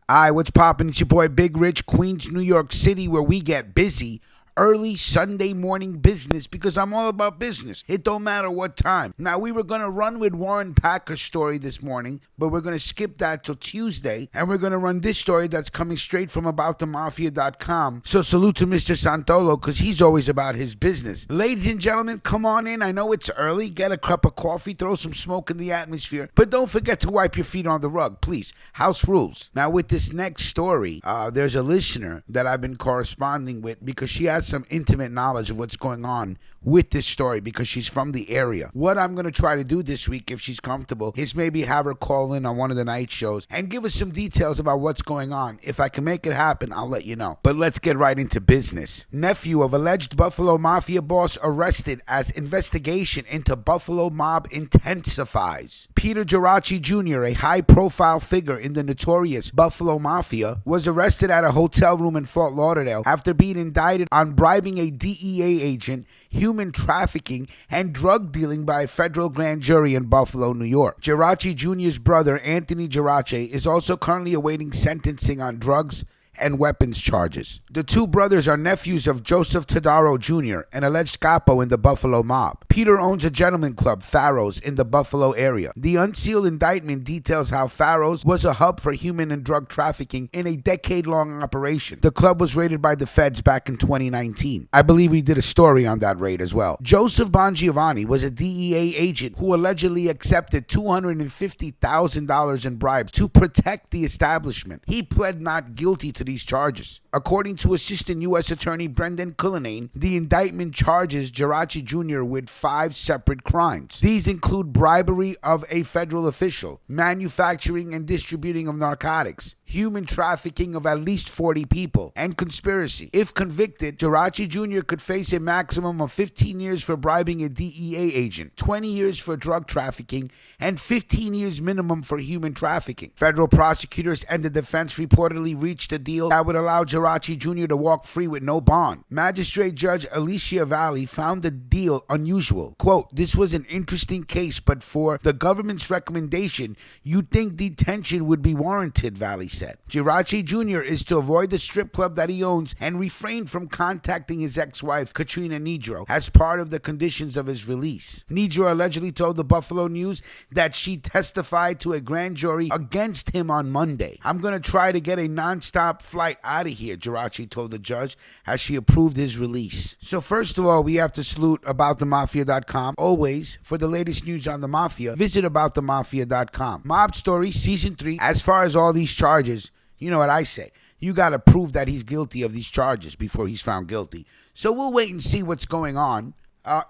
Hi, what's poppin'? It's your boy Big Rich, Queens, New York City, where we get busy. Early Sunday morning business because I'm all about business. It don't matter what time. Now, we were going to run with Warren Packer's story this morning, but we're going to skip that till Tuesday, and we're going to run this story that's coming straight from aboutthemafia.com. So salute to Mr. Santolo because he's always about his business. Ladies and gentlemen, come on in. I know it's early. Get a cup of coffee, throw some smoke in the atmosphere, but don't forget to wipe your feet on the rug, please. House rules. Now, with this next story, there's a listener that I've been corresponding with because she has some intimate knowledge of what's going on with this story because she's from the area. What I'm going to try to do this week, if she's comfortable, is maybe have her call in on one of the night shows and give us some details about what's going on. If I can make it happen, I'll let you know. But let's get right into business. Nephew of alleged Buffalo Mafia boss arrested as investigation into Buffalo mob intensifies. Peter Gerace Jr., a high-profile figure in the notorious Buffalo Mafia, was arrested at a hotel room in Fort Lauderdale after being indicted on bribing a DEA agent, human trafficking, and drug dealing by a federal grand jury in Buffalo, New York. Gerace Jr.'s brother, Anthony Gerace, is also currently awaiting sentencing on drugs and weapons charges. The two brothers are nephews of Joseph Tadaro Jr., an alleged capo in the Buffalo mob. Peter owns a gentleman club, Pharaoh's, in the Buffalo area. The unsealed indictment details how Pharaoh's was a hub for human and drug trafficking in a decade-long operation. The club was raided by the feds back in 2019. I believe we did a story on that raid as well. Joseph Bongiovanni was a DEA agent who allegedly accepted $250,000 in bribes to protect the establishment. He pled not guilty to these charges. According to Assistant U.S. Attorney Brendan Cullinane, the indictment charges Gerace Jr. with 5 separate crimes. These include bribery of a federal official, manufacturing and distributing of narcotics, human trafficking of at least 40 people, and conspiracy. If convicted, Gerace Jr. could face a maximum of 15 years for bribing a DEA agent, 20 years for drug trafficking, and 15 years minimum for human trafficking. Federal prosecutors and the defense reportedly reached a deal that would allow Gerace Jr. to walk free with no bond. Magistrate Judge Alicia Valley found the deal unusual. Quote, "This was an interesting case, but for the government's recommendation, you'd think detention would be warranted," Valley said. Gerace Jr. is to avoid the strip club that he owns and refrain from contacting his ex-wife, Katrina Nidro, as part of the conditions of his release. Nidro allegedly told the Buffalo News that she testified to a grand jury against him on Monday. "I'm going to try to get a non-stop flight out of here," Gerace told the judge as she approved his release. So first of all, we have to salute aboutthemafia.com. Always, for the latest news on the Mafia, visit aboutthemafia.com. Mob Story Season 3, as far as all these charges, you know what I say. You got to prove that he's guilty of these charges before he's found guilty. So we'll wait and see what's going on.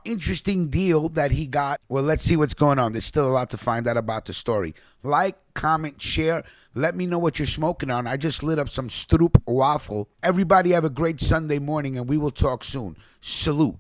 Interesting deal that he got. Well, let's see what's going on. There's still a lot to find out about the story. Like, comment, share. Let me know what you're smoking on. I just lit up some Stroop waffle. Everybody have a great Sunday morning, and we will talk soon. Salute.